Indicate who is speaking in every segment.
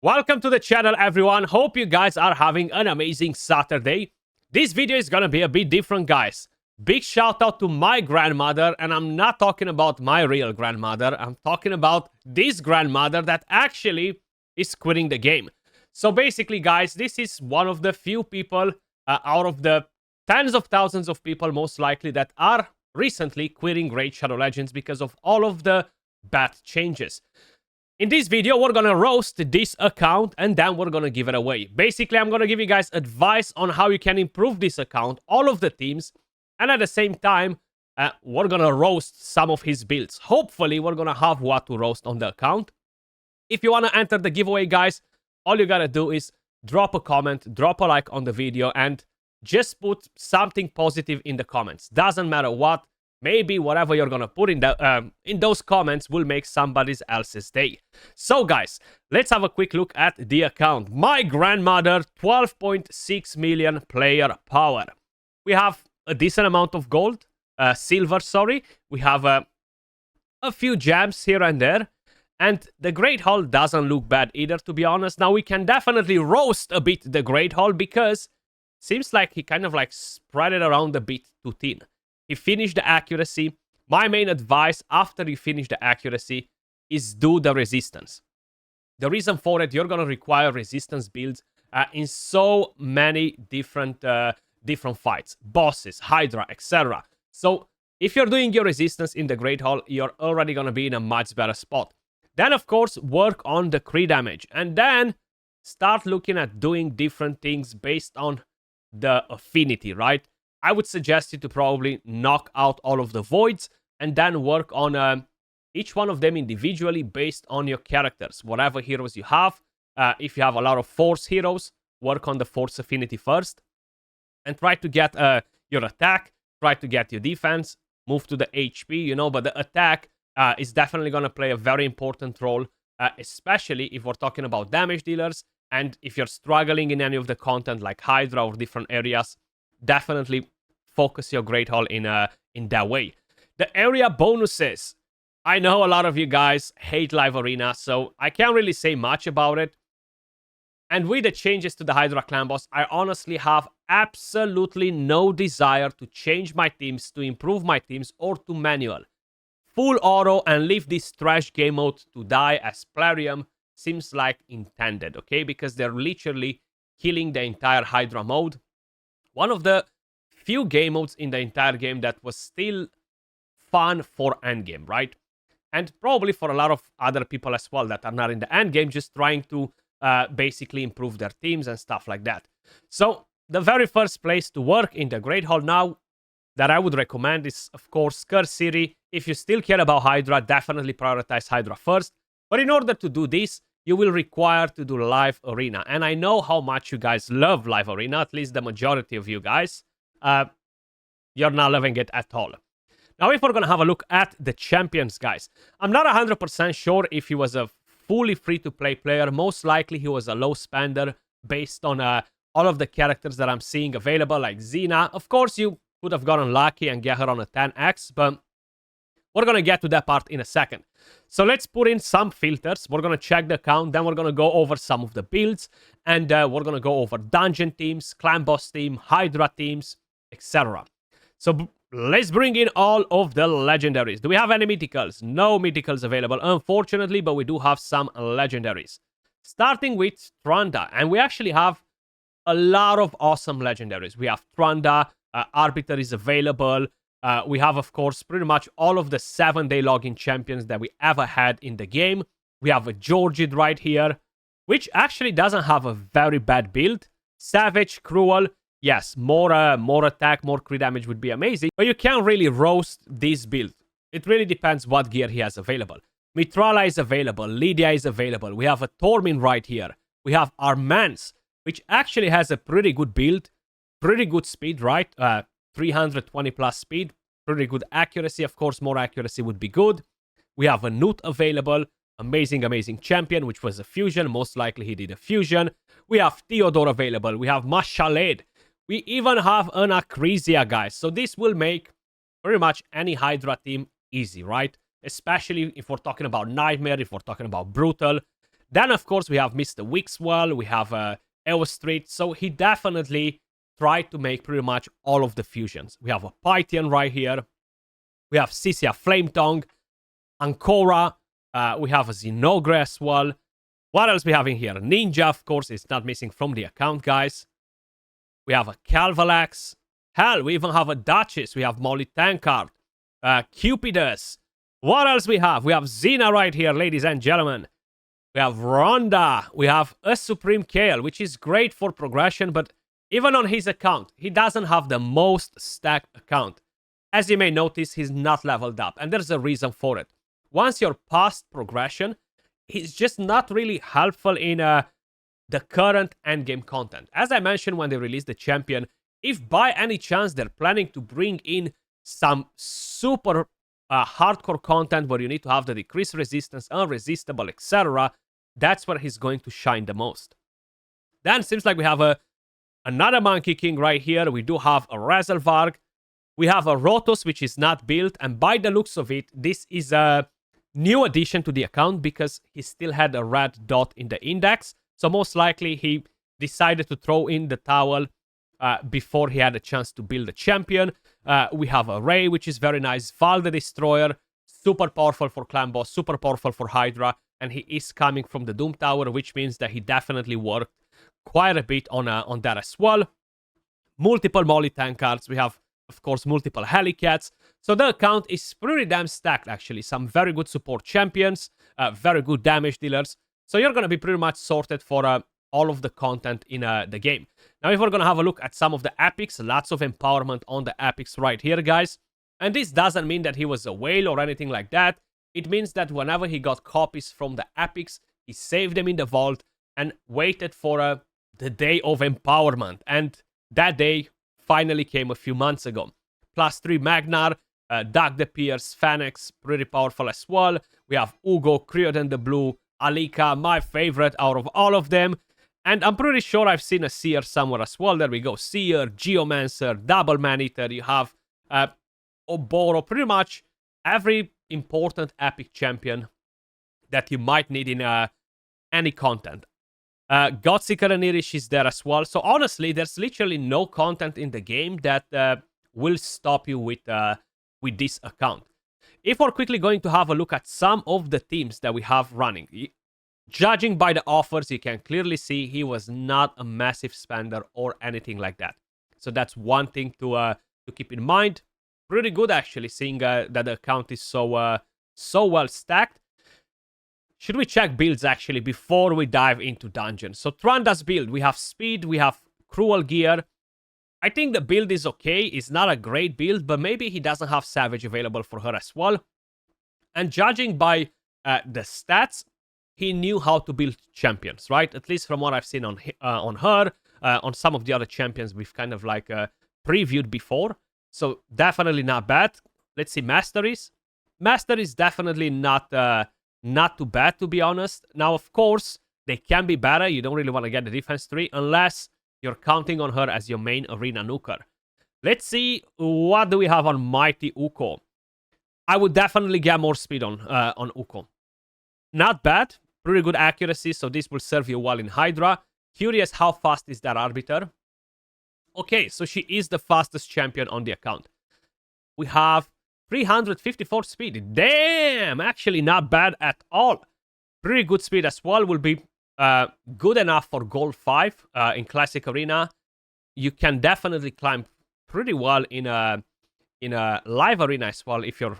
Speaker 1: Welcome to the channel, everyone. Hope you guys are having an amazing Saturday. This video is gonna be a bit different, guys. Big shout out to my grandmother, and I'm not talking about my real grandmother. I'm talking about this grandmother that actually is quitting the game. So basically, guys, this is one of the few people out of the tens of thousands of people, most likely, that are recently quitting Raid Shadow Legends because of all of the bad changes. In this video, we're gonna roast this account and then we're gonna give it away. Basically, I'm gonna give you guys advice on how you can improve this account, all of the teams, and at the same time, we're gonna roast some of his builds. Hopefully, we're gonna have what to roast on the account. If you wanna enter the giveaway, guys, all you gotta do is drop a comment, drop a like on the video, and just put something positive in the comments. Doesn't matter what. Maybe whatever you're gonna put in those comments will make somebody else's day. So guys, let's have a quick look at the account. My grandmother, 12.6 million player power. We have a decent amount of gold, silver, sorry. We have a few gems here and there. And the Great Hall doesn't look bad either, to be honest. Now we can definitely roast a bit the Great Hall because seems like he kind of like spread it around a bit too thin. He finished the accuracy. My main advice after you finish the accuracy is do the resistance. The reason for it, you're going to require resistance builds in so many different fights. Bosses, Hydra, etc. So if you're doing your resistance in the Great Hall, you're already going to be in a much better spot. Then, of course, work on the crit damage. And then start looking at doing different things based on the affinity, right? I would suggest you to probably knock out all of the voids and then work on each one of them individually based on your characters. Whatever heroes you have. If you have a lot of force heroes, work on the force affinity first. And try to get your attack, try to get your defense, move to the HP, but the attack is definitely going to play a very important role, especially if we're talking about damage dealers. And if you're struggling in any of the content like Hydra or different areas, definitely focus your Great Hall in that way. The area bonuses. I know a lot of you guys hate Live Arena, so I can't really say much about it. And with the changes to the Hydra clan boss, I honestly have absolutely no desire to change my teams, to improve my teams, or to manual. Full auto and leave this trash game mode to die as Plarium seems like intended, okay? Because they're literally killing the entire Hydra mode. One of the few game modes in the entire game that was still fun for endgame, right? And probably for a lot of other people as well that are not in the endgame, just trying to basically improve their teams and stuff like that. So the very first place to work in the Great Hall now that I would recommend is, of course, Curse City. If you still care about Hydra, definitely prioritize Hydra first. But in order to do this, you will require to do Live Arena. And I know how much you guys love Live Arena, at least the majority of you guys. You're not loving it at all. Now, if we're going to have a look at the champions, guys, I'm not 100% sure if he was a fully free-to-play player. Most likely, he was a low spender based on all of the characters that I'm seeing available, like Xena. Of course, you could have gotten lucky and get her on a 10x, but we're going to get to that part in a second. So let's put in some filters. We're going to check the account. Then we're going to go over some of the builds. And we're going to go over dungeon teams, clan boss team, Hydra teams, etc. So let's bring in all of the legendaries. Do we have any mythicals? No mythicals available, unfortunately, but we do have some legendaries. Starting with Trunda. And we actually have a lot of awesome legendaries. We have Trunda. Arbiter is available. We have, of course, pretty much all of the 7-day login champions that we ever had in the game. We have a Georgid right here, which actually doesn't have a very bad build. Savage, Cruel, yes, more attack, more crit damage would be amazing, but you can't really roast this build. It really depends what gear he has available. Mitrala is available, Lydia is available. We have a Tormin right here. We have Armance, which actually has a pretty good build, pretty good speed, right? 320 plus speed, pretty good accuracy. Of course, more accuracy would be good. We have a Newt available, amazing champion, which was a fusion. Most likely he did a fusion. We have Theodore available. We have Mashaled. We even have an Acrisia, guys. So this will make pretty much any Hydra team easy, right? Especially if we're talking about Nightmare, if we're talking about Brutal. Then, of course, we have Mr. Wixwell, we have Evo Street, so he definitely tried to make pretty much all of the fusions. We have a Pythian right here, we have Sisia Flametongue, Ancora, we have a Zinogre as well. What else we have in here? Ninja, of course, is not missing from the account, guys. We have a Calvalax. Hell, we even have a Duchess. We have Molly Tankard, Cupidus. What else we have? We have Xena right here, ladies and gentlemen. We have Rhonda. We have a Supreme Kale, which is great for progression, but even on his account, he doesn't have the most stacked account. As you may notice, he's not leveled up, and there's a reason for it. Once you're past progression, he's just not really helpful in the current endgame content. As I mentioned when they released the champion, if by any chance they're planning to bring in some super hardcore content where you need to have the decreased resistance, unresistible, etc., that's where he's going to shine the most. Then seems like we have another Monkey King right here. We do have a Razelvarg. We have a Rotos, which is not built, and by the looks of it, this is a new addition to the account because he still had a red dot in the index. So most likely he decided to throw in the towel before he had a chance to build a champion. We have a Ray, which is very nice. Val the Destroyer, super powerful for Clan Boss, super powerful for Hydra, and he is coming from the Doom Tower, which means that he definitely worked quite a bit on that as well. Multiple Molly Tankards. We have, of course, multiple Helicats. So the account is pretty damn stacked, actually. Some very good support champions, very good damage dealers. So you're going to be pretty much sorted for all of the content in the game. Now, if we're going to have a look at some of the epics, lots of empowerment on the epics right here, guys. And this doesn't mean that he was a whale or anything like that. It means that whenever he got copies from the epics, he saved them in the vault and waited for the day of empowerment. And that day finally came a few months ago. +3 Magnar, Doug the Pierce, Fennex, pretty powerful as well. We have Ugo, Creoden the Blue, Alika, my favorite out of all of them. And I'm pretty sure I've seen a Seer somewhere as well. There we go. Seer, Geomancer, Double Man-Eater. You have Oboro. Pretty much every important epic champion that you might need in any content. Godseeker and Irish is there as well. So honestly, there's literally no content in the game that will stop you with this account. If we're quickly going to have a look at some of the teams that we have running, judging by the offers, you can clearly see he was not a massive spender or anything like that. So that's one thing to keep in mind. Pretty good, actually, seeing that the account is so well stacked. Should we check builds, actually, before we dive into dungeons? So Tranda's build, we have speed, we have cruel gear. I think the build is okay. It's not a great build, but maybe he doesn't have Savage available for her as well. And judging by the stats, he knew how to build champions, right? At least from what I've seen on her, on some of the other champions we've kind of like previewed before. So definitely not bad. Let's see Masteries. Masteries definitely not too bad, to be honest. Now, of course, they can be better. You don't really want to get the defense 3 unless you're counting on her as your main arena nuker. Let's see, what do we have on Mighty Uko? I would definitely get more speed on Uko. Not bad. Pretty good accuracy, so this will serve you well in Hydra. Curious, how fast is that Arbiter? Okay, so she is the fastest champion on the account. We have 354 speed. Damn! Actually, not bad at all. Pretty good speed as well. Will be good enough for Gold 5 in Classic Arena. You can definitely climb pretty well in a live arena as well if you're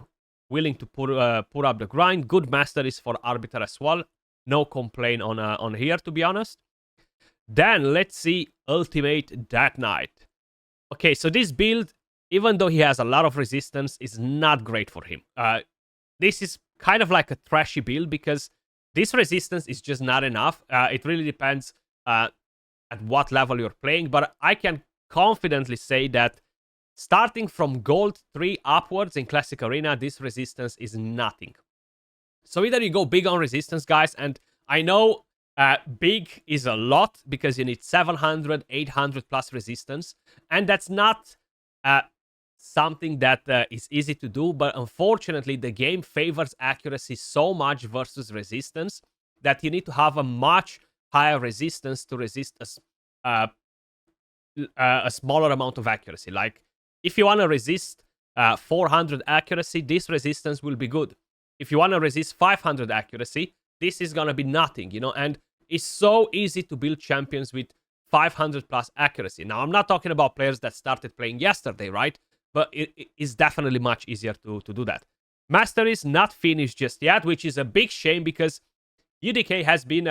Speaker 1: willing to put up the grind. Good masteries for Arbiter as well. No complaint on here, to be honest. Then let's see Ultimate Death Knight. Okay, so this build, even though he has a lot of resistance, is not great for him. This is kind of like a trashy build because this resistance is just not enough. It really depends at what level you're playing, but I can confidently say that starting from Gold 3 upwards in Classic Arena, this resistance is nothing. So either you go big on resistance, guys, and I know big is a lot because you need 700, 800 plus resistance, and that's not something that is easy to do, but unfortunately the game favors accuracy so much versus resistance that you need to have a much higher resistance to resist a smaller amount of accuracy. Like, if you want to resist 400 accuracy, this resistance will be good. If you want to resist 500 accuracy, this is going to be nothing, you know? And it's so easy to build champions with 500 plus accuracy. Now, I'm not talking about players that started playing yesterday, right? But it is definitely much easier to do that. Mastery is not finished just yet, which is a big shame because UDK has been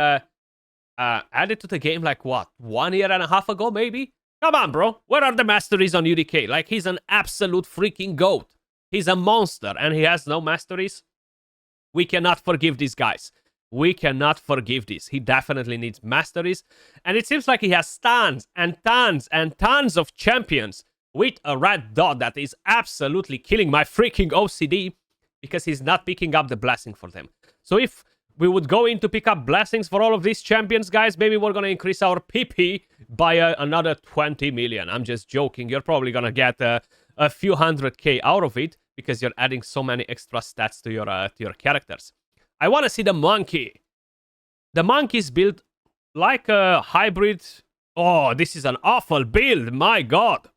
Speaker 1: added to the game like, what, 1.5 years ago, maybe? Come on, bro. Where are the masteries on UDK? Like, he's an absolute freaking goat. He's a monster, and he has no masteries. We cannot forgive these guys. We cannot forgive this. He definitely needs masteries. And it seems like he has tons and tons and tons of champions with a red dot that is absolutely killing my freaking OCD because he's not picking up the blessing for them. So if we would go in to pick up blessings for all of these champions, guys, maybe we're going to increase our PP by another 20 million. I'm just joking. You're probably going to get a few 100k out of it because you're adding so many extra stats to your characters. I want to see the monkey. The monkey's built like a hybrid. Oh, this is an awful build. My God.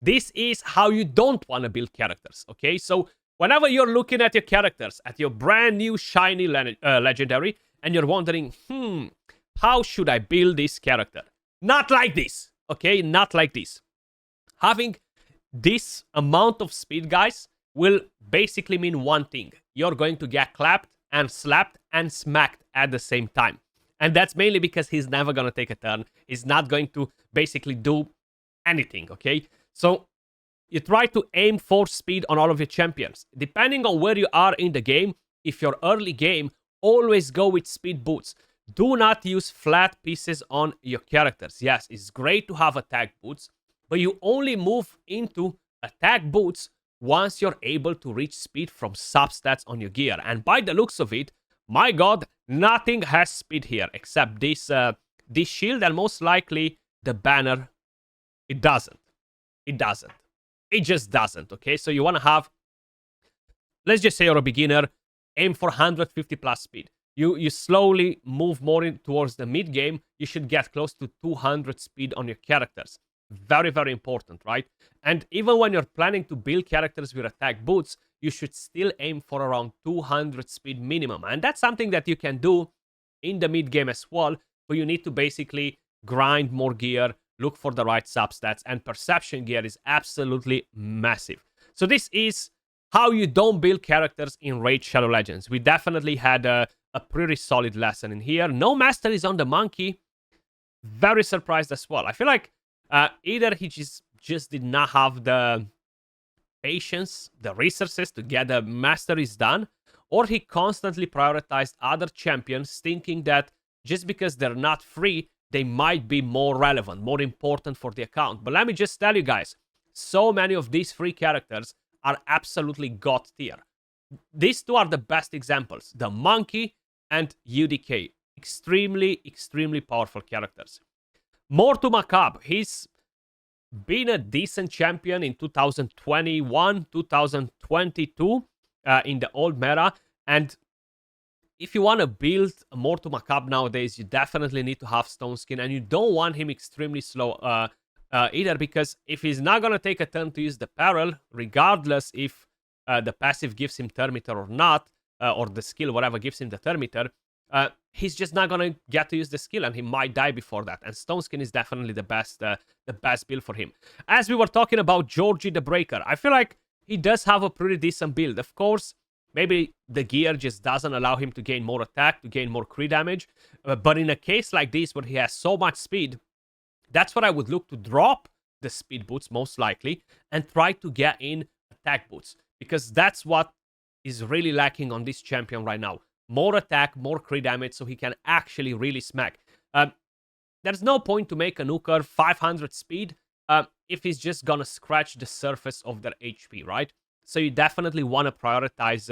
Speaker 1: This is how you don't want to build characters, okay? So whenever you're looking at your characters, at your brand new shiny legendary, and you're wondering, how should I build this character? Not like this, okay? Not like this. Having this amount of speed, guys, will basically mean one thing. You're going to get clapped and slapped and smacked at the same time. And that's mainly because he's never going to take a turn. He's not going to basically do anything, okay? So you try to aim for speed on all of your champions. Depending on where you are in the game, if you're early game, always go with speed boots. Do not use flat pieces on your characters. Yes, it's great to have attack boots, but you only move into attack boots once you're able to reach speed from substats on your gear. And by the looks of it, my God, nothing has speed here except this shield and most likely the banner. It doesn't. It doesn't. It just doesn't, okay? So you want to have, let's just say you're a beginner, aim for 150 plus speed. You slowly move more in towards the mid game. You should get close to 200 speed on your characters. Very, very important, right? And even when you're planning to build characters with attack boots, you should still aim for around 200 speed minimum. And that's something that you can do in the mid game as well, but you need to basically grind more gear, look for the right substats, and perception gear is absolutely massive. So this is how you don't build characters in Raid Shadow Legends. We definitely had a pretty solid lesson in here. No masteries on the monkey. Very surprised as well. I feel like either he just did not have the patience, the resources to get the masteries done, or he constantly prioritized other champions thinking that just because they're not free, they might be more relevant, more important for the account. But let me just tell you guys, so many of these free characters are absolutely god tier. These two are the best examples. The monkey and UDK. Extremely, extremely powerful characters. More to Macabre. He's been a decent champion in 2021, 2022 in the old meta. And if you want to build more to Macabre nowadays, you definitely need to have Stone Skin. And you don't want him extremely slow either, because if he's not going to take a turn to use the Peril, regardless if the passive gives him Termiter or not, or the skill, whatever gives him the Termiter, he's just not going to get to use the skill and he might die before that. And Stone Skin is definitely the best build for him. As we were talking about Georgie the Breaker, I feel like he does have a pretty decent build. Of course, maybe the gear just doesn't allow him to gain more attack, to gain more crit damage. But in a case like this where he has so much speed, that's what I would look to drop the speed boots most likely and try to get in attack boots. Because that's what is really lacking on this champion right now. More attack, more crit damage, so he can actually really smack. There's no point to make a nuker 500 speed if he's just gonna scratch the surface of their HP, right? So you definitely want to prioritize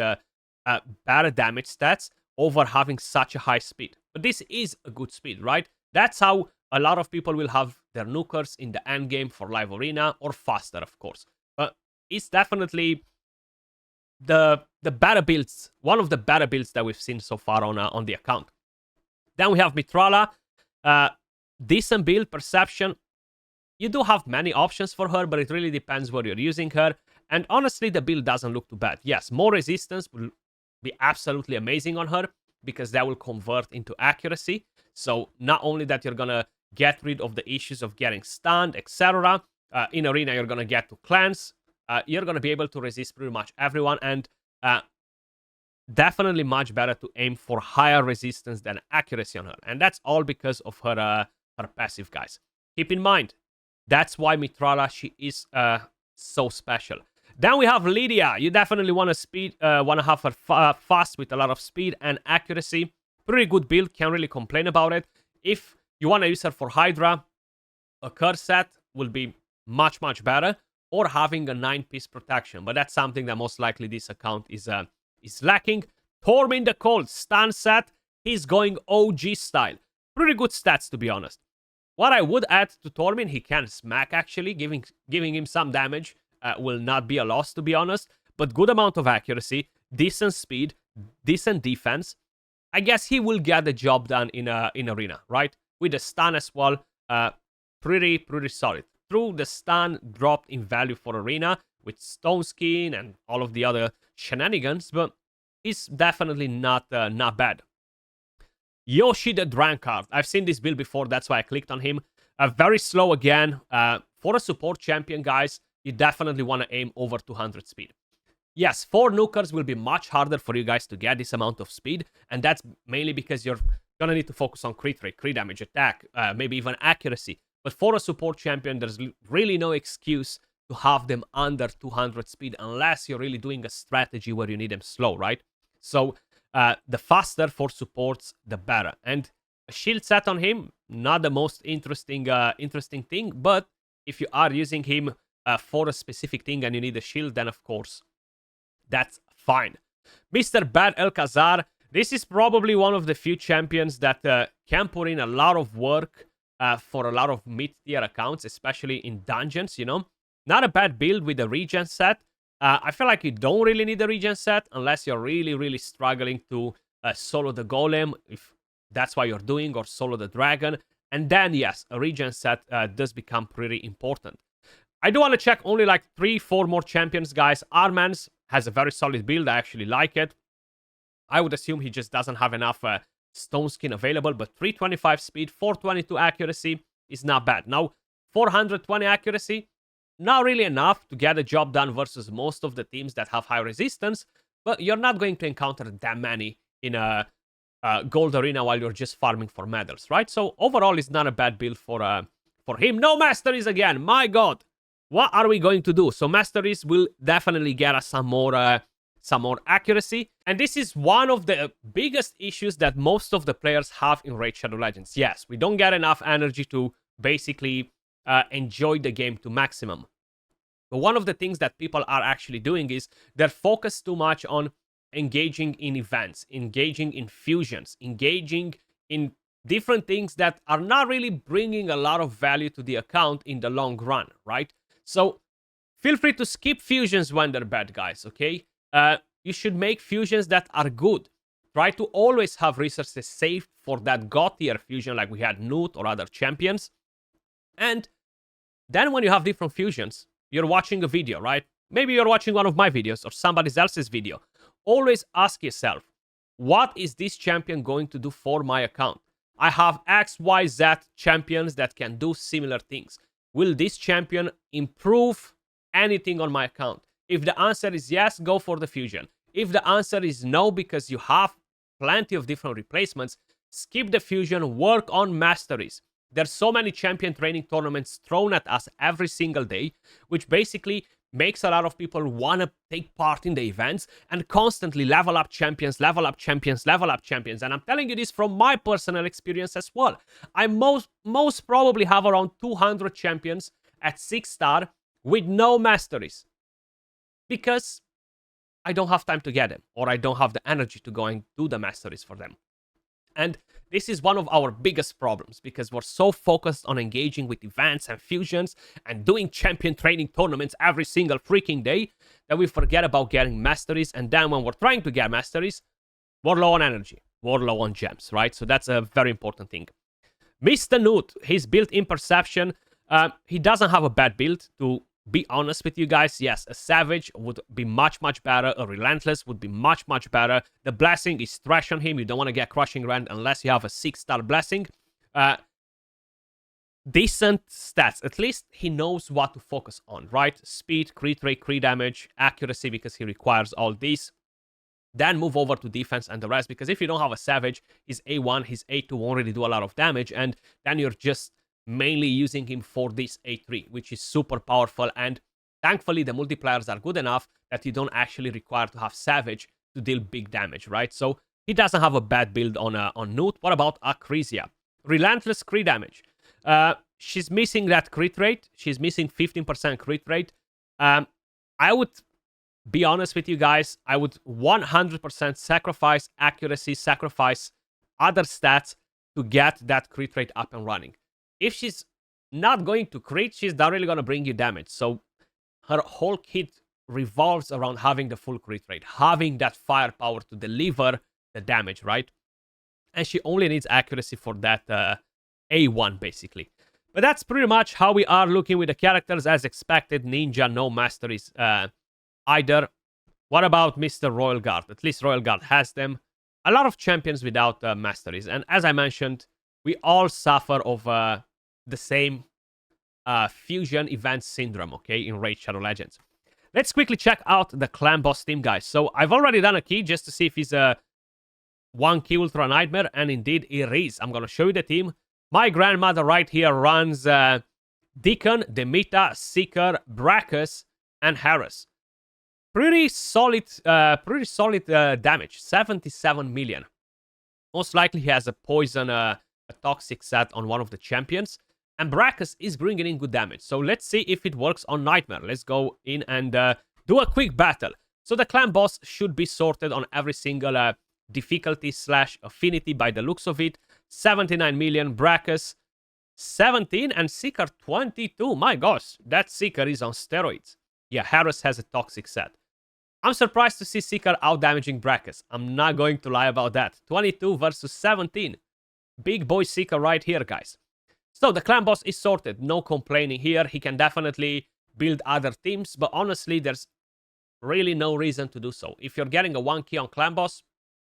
Speaker 1: better damage stats over having such a high speed. But this is a good speed, right? That's how a lot of people will have their nukers in the end game for live arena, or faster, of course. But it's definitely the better builds, one of the better builds that we've seen so far on the account. Then we have Mitrala. Decent build, perception. You do have many options for her, but it really depends where you're using her. And honestly, the build doesn't look too bad. Yes, more resistance will be absolutely amazing on her because that will convert into accuracy. So not only that you're going to get rid of the issues of getting stunned, etc. In Arena, you're going to get to cleanse. You're going to be able to resist pretty much everyone. And definitely much better to aim for higher resistance than accuracy on her. And that's all because of her, her passive, guys. Keep in mind, that's why Mitrala, she is so special. Then we have Lydia. You definitely want to have her fast with a lot of speed and accuracy. Pretty good build, can't really complain about it. If you want to use her for Hydra, a curse set will be much, much better. Or having a 9-piece protection. But that's something that most likely this account is lacking. Tormin the Cold, stun set. He's going OG style. Pretty good stats, to be honest. What I would add to Tormin, he can smack actually. Giving him some damage will not be a loss, to be honest. But good amount of accuracy, decent speed, decent defense. I guess he will get the job done in Arena, right? With the stun as well, pretty solid. True, the stun dropped in value for Arena with Stone Skin and all of the other shenanigans, but he's definitely not bad. Yoshi the Drunkard. I've seen this build before, that's why I clicked on him. Very slow again. For a support champion, guys, you definitely want to aim over 200 speed. Yes, 4 nukers will be much harder for you guys to get this amount of speed, and that's mainly because you're going to need to focus on crit rate, crit damage, attack, maybe even accuracy. But for a support champion, there's really no excuse to have them under 200 speed unless you're really doing a strategy where you need them slow, right? So the faster for supports, the better. And a shield set on him, not the most interesting thing, but if you are using him for a specific thing and you need a shield, then of course, that's fine. Mr. Bad Alcazar, this is probably one of the few champions that can put in a lot of work for a lot of mid-tier accounts, especially in dungeons, you know. Not a bad build with the regen set. I feel like you don't really need the regen set unless you're really struggling to solo the golem, if that's what you're doing, or solo the dragon. And then, yes, a regen set does become pretty important. I do want to check only like 3-4 more champions, guys. Armans has a very solid build. I actually like it. I would assume he just doesn't have enough stone skin available, but 325 speed, 422 accuracy is not bad. Now, 420 accuracy, not really enough to get the job done versus most of the teams that have high resistance, but you're not going to encounter that many in a gold arena while you're just farming for medals, right? So overall, it's not a bad build for him. No masteries again, my god. What are we going to do? So masteries will definitely get us some more accuracy. And this is one of the biggest issues that most of the players have in Raid Shadow Legends. Yes, we don't get enough energy to basically enjoy the game to maximum. But one of the things that people are actually doing is they're focused too much on engaging in events, engaging in fusions, engaging in different things that are not really bringing a lot of value to the account in the long run, right? So feel free to skip fusions when they're bad, guys, okay? You should make fusions that are good. Try to always have resources saved for that god tier fusion like we had Newt or other champions. And then when you have different fusions, you're watching a video, right? Maybe you're watching one of my videos or somebody else's video. Always ask yourself, what is this champion going to do for my account? I have X, Y, Z champions that can do similar things. Will this champion improve anything on my account? If the answer is yes, go for the fusion. If the answer is no, because you have plenty of different replacements, skip the fusion, work on masteries. There's so many champion training tournaments thrown at us every single day, which basically makes a lot of people want to take part in the events and constantly level up champions, level up champions, level up champions. And I'm telling you this from my personal experience as well. I most probably have around 200 champions at 6-star with no masteries. Because I don't have time to get them, or I don't have the energy to go and do the masteries for them. And this is one of our biggest problems, because we're so focused on engaging with events and fusions and doing champion training tournaments every single freaking day that we forget about getting masteries. And then when we're trying to get masteries, we're low on energy. we're low on gems, right? So that's a very important thing. Mr. Newt, his built-in perception, he doesn't have a bad build, to be honest with you guys. Yes, a Savage would be much, much better. A Relentless would be much, much better. The Blessing is trash on him. You don't want to get Crushing Rend unless you have a 6-star Blessing. Decent stats. At least he knows what to focus on, right? Speed, crit rate, crit damage, accuracy, because he requires all these. Then move over to defense and the rest, because if you don't have a Savage, his A1, his A2 won't really do a lot of damage, and then you're just mainly using him for this A3, which is super powerful, and thankfully the multipliers are good enough that you don't actually require to have Savage to deal big damage, right? So he doesn't have a bad build on Newt. What about Acrisia? Relentless crit damage. She's missing that crit rate. She's missing 15% crit rate. I would be honest with you guys. I would 100% sacrifice accuracy, sacrifice other stats to get that crit rate up and running. If she's not going to crit, she's not really going to bring you damage. So her whole kit revolves around having the full crit rate, having that firepower to deliver the damage, right? And she only needs accuracy for that A1, basically. But that's pretty much how we are looking with the characters. As expected, Ninja, no masteries either. What about Mr. Royal Guard? At least Royal Guard has them. A lot of champions without masteries. And as I mentioned, we all suffer of the same fusion event syndrome, okay, in Raid Shadow Legends. Let's quickly check out the clan boss team, guys. So I've already done a key just to see if he's a 1 key Ultra Nightmare, and indeed it is. I'm going to show you the team. My grandmother right here runs Deacon, Demita, Seeker, Brachus, and Harris. Pretty solid damage, 77 million. Most likely he has a poison, a toxic set on one of the champions. And Brachus is bringing in good damage. So let's see if it works on Nightmare. Let's go in and do a quick battle. So the clan boss should be sorted on every single difficulty / affinity by the looks of it. 79 million, Brachus 17, and Seeker 22. My gosh, that Seeker is on steroids. Yeah, Harris has a toxic set. I'm surprised to see Seeker out-damaging Brachus. I'm not going to lie about that. 22 versus 17. Big boy Seeker right here, guys. So the clan boss is sorted. No complaining here. He can definitely build other teams, but honestly, there's really no reason to do so. If you're getting a 1 key on clan boss,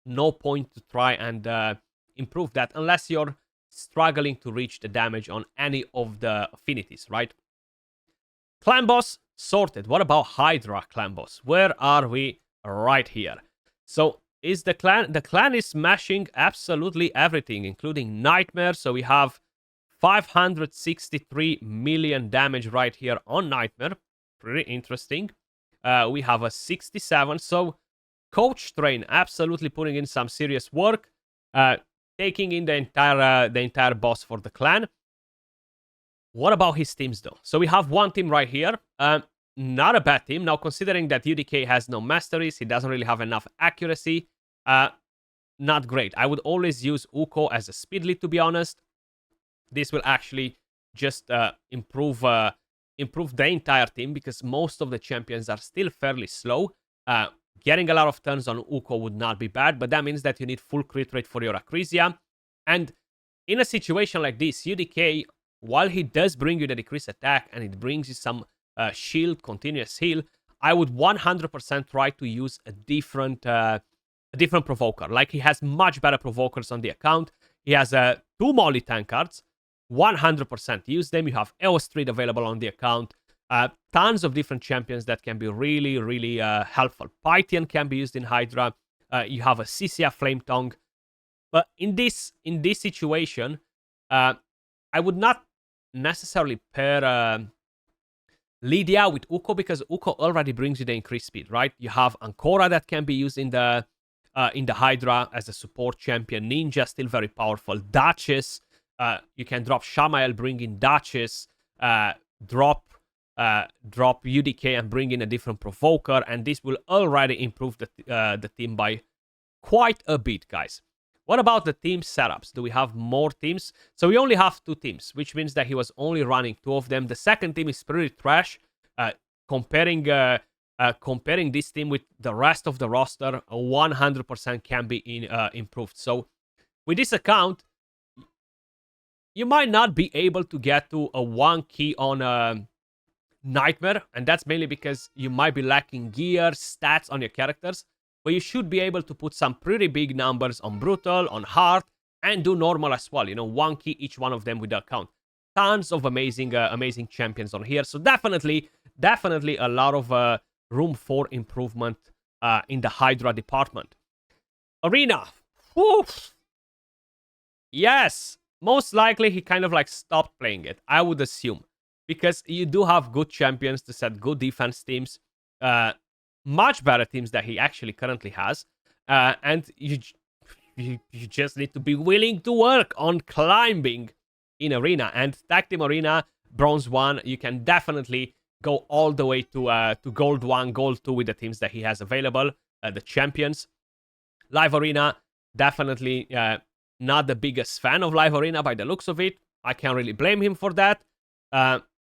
Speaker 1: no point to try and improve that unless you're struggling to reach the damage on any of the affinities, right? Clan boss sorted. What about Hydra clan boss? Where are we? Right here. So is the clan is smashing absolutely everything, including Nightmare. So we have 563 million damage right here on Nightmare. Pretty interesting. We have a 67. So Coach Train absolutely putting in some serious work. Taking in the entire boss for the clan. What about his teams though? So we have one team right here. Not a bad team. Now considering that UDK has no masteries, he doesn't really have enough accuracy. Not great. I would always use Uko as a speed lead, to be honest. This will actually just improve the entire team, because most of the champions are still fairly slow. Getting a lot of turns on Uko would not be bad, but that means that you need full crit rate for your Acrisia. And in a situation like this, UDK, while he does bring you the decreased attack and it brings you some shield, continuous heal, I would 100% try to use a different provoker. Like, he has much better provokers on the account. He has 2 Molly tank cards. 100% use them. You have Eos Street available on the account. Tons of different champions that can be really, really helpful. Pythian can be used in Hydra. You have a Sisia Flame Tongue. But in this situation, I would not necessarily pair Lydia with Uko, because Uko already brings you the increased speed, right? You have Ancora that can be used in the Hydra as a support champion. Ninja still very powerful. Duchess, you can drop Shamael, bring in Duchess, drop UDK and bring in a different provoker, and this will already improve the team by quite a bit, guys. What about the team setups? Do we have more teams? So we only have 2 teams, which means that he was only running 2 of them. The second team is pretty trash. Comparing comparing this team with the rest of the roster, 100% can be improved. So with this account, you might not be able to get to a 1 key on Nightmare, and that's mainly because you might be lacking gear, stats on your characters, but you should be able to put some pretty big numbers on Brutal, on Heart, and do Normal as well. 1 key each one of them with the account. Tons of amazing champions on here, so definitely a lot of room for improvement in the Hydra department. Arena. Whew. Yes, most likely he kind of like stopped playing it, I would assume. Because you do have good champions to set good defense teams. Much better teams that he actually currently has. And you just need to be willing to work on climbing in Arena. And Tag Team Arena, Bronze 1, you can definitely go all the way to Gold 1, Gold 2 with the teams that he has available. The champions. Live Arena, definitely not the biggest fan of Live Arena by the looks of it. I can't really blame him for that.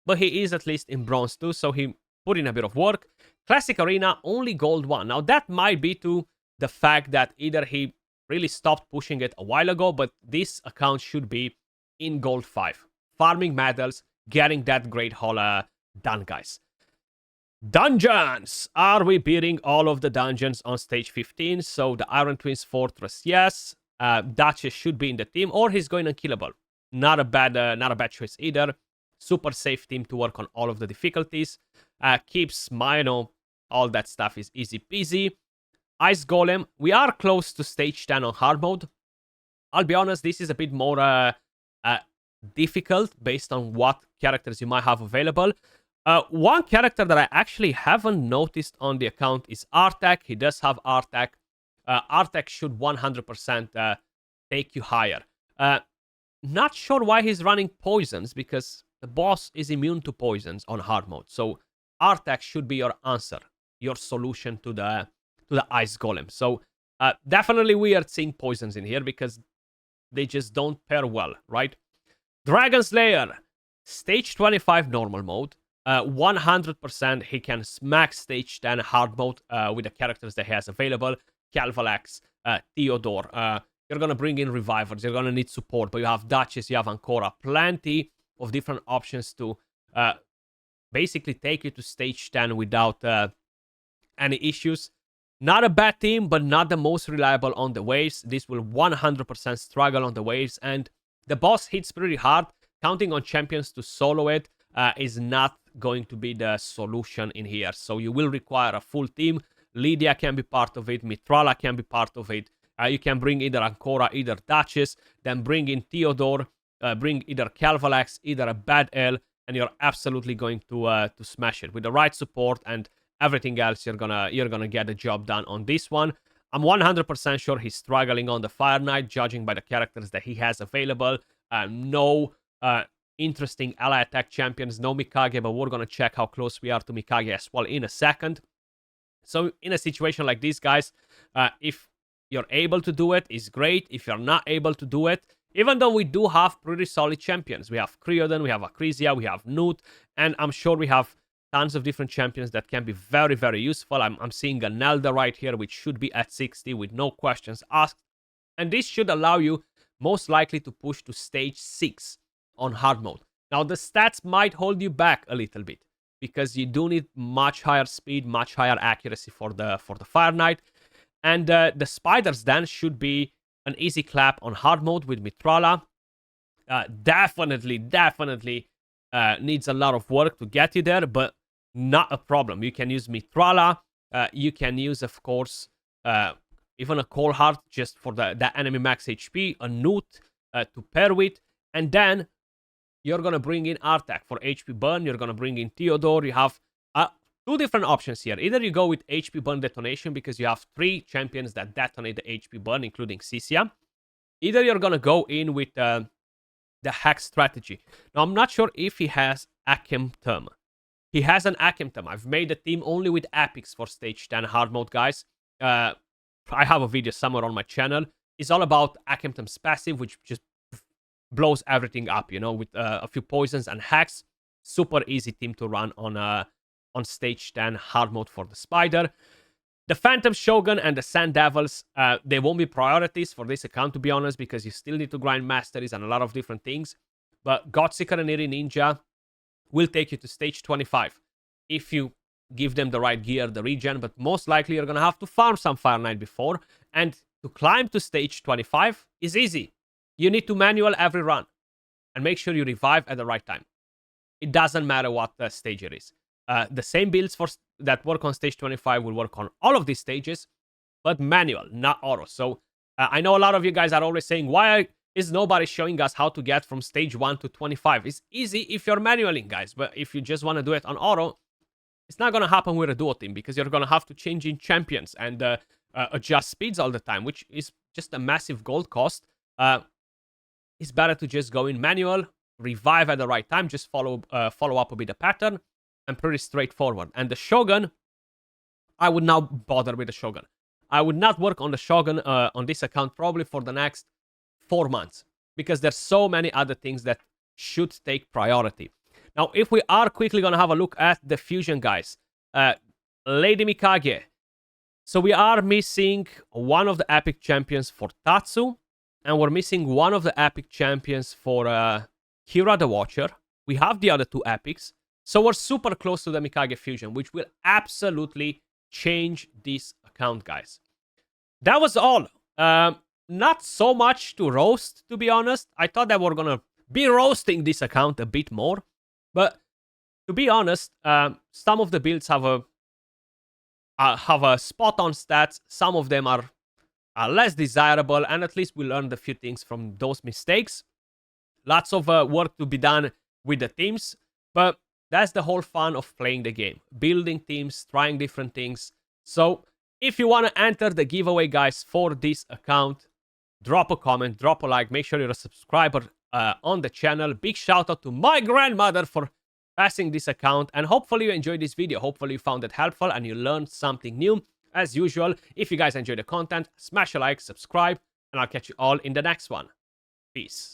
Speaker 1: But he is at least in Bronze 2, so he put in a bit of work. Classic Arena, only Gold 1. Now, that might be to the fact that either he really stopped pushing it a while ago, but this account should be in Gold 5. Farming medals, getting that Great Hall done, guys. Dungeons! Are we beating all of the dungeons on stage 15? So, the Iron Twins Fortress, yes. Duchess should be in the team, or he's going unkillable. Not a bad choice either. Super safe team to work on all of the difficulties. Keeps Mino, all that stuff is easy peasy. Ice Golem, we are close to stage 10 on hard mode. I'll be honest, this is a bit more difficult based on what characters you might have available. One character that I actually haven't noticed on the account is Artek. He does have Artek. Artek should 100% take you higher. Not sure why he's running poisons, because the boss is immune to poisons on hard mode. So Artek should be your answer, your solution to the Ice Golem. So definitely weird seeing poisons in here because they just don't pair well, right? Dragon Slayer, stage 25 normal mode. 100% he can smack stage 10 hard mode with the characters that he has available. Calvalax, Theodore. You're going to bring in Revivers. You're going to need support. But you have Duchess, you have Ancora. Plenty of different options to basically take you to stage 10 without any issues. Not a bad team, but not the most reliable on the waves. This will 100% struggle on the waves. And the boss hits pretty hard. Counting on champions to solo it is not going to be the solution in here. So you will require a full team. Lydia can be part of it. Mitrala can be part of it. You can bring either Ancora, either Duchess, then bring in Theodore, bring either Calvalax, either a Bad L, and you're absolutely going to smash it. With the right support and everything else, you're gonna get the job done on this one. I'm 100% sure he's struggling on the Fire Knight, judging by the characters that he has available. No interesting ally attack champions, no Mikage, but we're gonna check how close we are to Mikage as well in a second. So in a situation like this, guys, if you're able to do it, it's great. If you're not able to do it, even though we do have pretty solid champions. We have Creodon, we have Acrisia, we have Newt, and I'm sure we have tons of different champions that can be very, very useful. I'm seeing a Nelda right here, which should be at 60 with no questions asked. And this should allow you most likely to push to stage 6 on hard mode. Now, the stats might hold you back a little bit because you do need much higher speed, much higher accuracy for the Fire Knight. And the Spider's Dance should be an easy clap on hard mode with Mitrala. Definitely needs a lot of work to get you there, but not a problem. You can use Mitrala. You can use, of course, even a Cold Heart just for the enemy max HP, a Newt to pair with, and then you're going to bring in Artek for HP burn. You're going to bring in Theodore. You have two different options here. Either you go with HP burn detonation because you have 3 champions that detonate the HP burn, including Cisia. Either you're going to go in with the hack strategy. Now, I'm not sure if he has Akem Term. He has an Akem Term. I've made a team only with epics for stage 10 hard mode, guys. I have a video somewhere on my channel. It's all about Akem Term's passive, which just blows everything up, with a few poisons and hacks. Super easy team to run on on stage 10 hard mode for the spider. The Phantom Shogun and the Sand Devils, they won't be priorities for this account, to be honest, because you still need to grind masteries and a lot of different things. But Godseeker and Eerie Ninja will take you to stage 25 if you give them the right gear, the regen, but most likely you're going to have to farm some Fire Knight before. And to climb to stage 25 is easy. You need to manual every run and make sure you revive at the right time. It doesn't matter what stage it is. The same builds that work on stage 25 will work on all of these stages, but manual, not auto. So I know a lot of you guys are always saying, why is nobody showing us how to get from stage 1 to 25? It's easy if you're manualing, guys, but if you just want to do it on auto, it's not going to happen with a duo team because you're going to have to change in champions and adjust speeds all the time, which is just a massive gold cost. It's better to just go in manual, revive at the right time, just follow up a bit the pattern, and pretty straightforward. And the Shogun, I would not bother with the Shogun. I would not work on the Shogun on this account probably for the next 4 months because there's so many other things that should take priority. Now, if we are quickly going to have a look at the fusion, guys, Lady Mikage. So we are missing one of the epic champions for Tatsu, and we're missing one of the epic champions for Kira the Watcher. We have the other two epics. So we're super close to the Mikage fusion, which will absolutely change this account, guys. That was all. Not so much to roast, to be honest. I thought that we're going to be roasting this account a bit more. But to be honest, some of the builds have a spot-on stats. Some of them are less desirable, and at least we learned a few things from those mistakes. Lots of work to be done with the teams, but that's the whole fun of playing the game. Building teams, trying different things. So if you want to enter the giveaway, guys, for this account, drop a comment, drop a like, make sure you're a subscriber on the channel. Big shout out to my grandmother for passing this account, and hopefully you enjoyed this video. Hopefully you found it helpful and you learned something new. As usual, if you guys enjoy the content, smash a like, subscribe, and I'll catch you all in the next one. Peace.